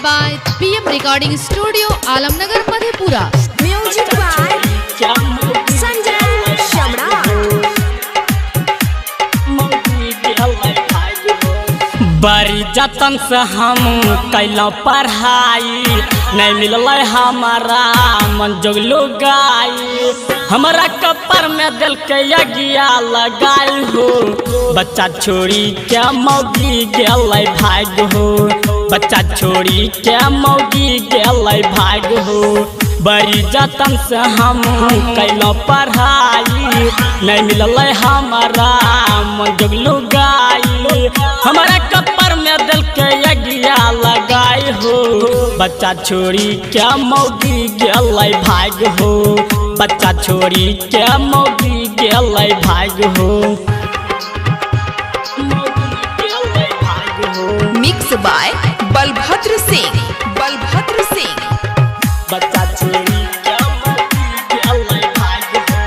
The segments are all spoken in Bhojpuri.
by PM Recording Studio, Alamnagar, Madhepura. Music by Sanjay Shamra. बड़ी जतन से हम कैलो पढ़ाई नहीं मिलल हमारा मन जोगलो गाई हमारा कपर में दिल के यज्ञा लगाई हो बच्चा छोड़ी के मौगी गेल भाग हो बच्चा छोड़ी के मौगी गेल भाग हो बड़ी जतन से हम कैलो पढ़ाई नहीं मिलल हमारा मन जोगलो गाई हमारा कपर में दिल के यज्ञा लगाई हो बच्चा छोड़ी क्या मौगी गेल भाग हो बच्चा छोड़ी क्या मौगी गेल भाग हो Mix by Balbhadra Singh. Balbhadra Singh. बच्चा छोड़ी क्या मौगी गेल भाग हो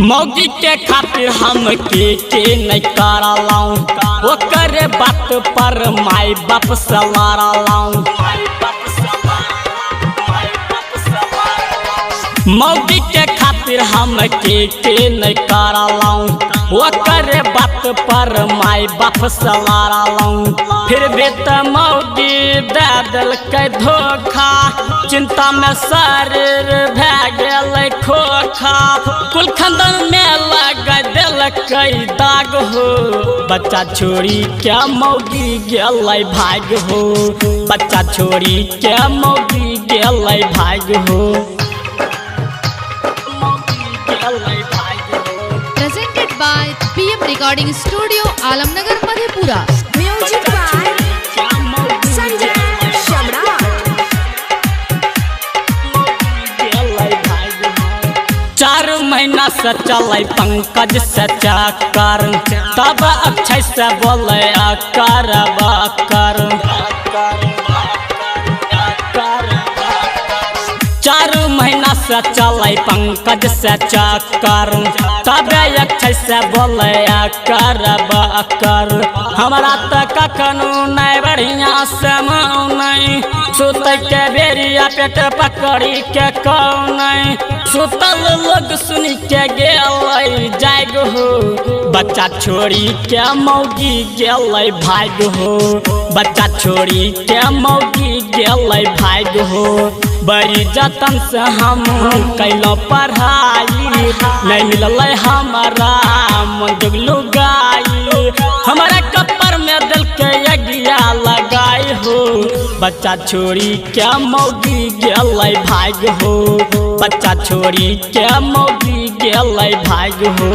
मौगी के खातिर हम के नहीं करलाऊं वो करे बात पर माई बाप से लड़लाऊं मौगी के खातिर हम के नहीं करलाऊं वो करे बात पर माई बाप से लड़लाऊं फिर भी तो मौगी दे दिल के धोखा चिंता में शरीर भे गेल खोखा कुल खानदान में लग दिल कई दाग हो बच्चा छोड़ी क्या मौगी गेल भाग हो बच्चा छोड़ी क्या मौगी गेल भाग हो Presented by PM Recording Studio, Alamnagar, Madhepura. Music by Sanjay Shamra. चार महीना से चल पंकज से चक्कर तब अक्षय से बोले कर चार महीना से चल पंकज से चक्कर तब अक्षय से बोले कर हमारा तो कखनू नहीं बढ़िया से नहीं सुत के बेरिया पेट पकड़ी के कौन सुतल लोग सुन के गेल जाग हो बच्चा छोड़ी के मौगी गेल भाग हो बच्चा छोड़ी के मौगी गेल भाग हो बड़ी जतन से हम कैलो पढ़ाई नहीं मिलल हमारा मन जोगलो गाई हमारा कपर में दिल के यज्ञा लगाई हो बच्चा छोड़ी के मौगी गेल भाग हो बच्चा छोड़ी के मौगी गेल भाग हो।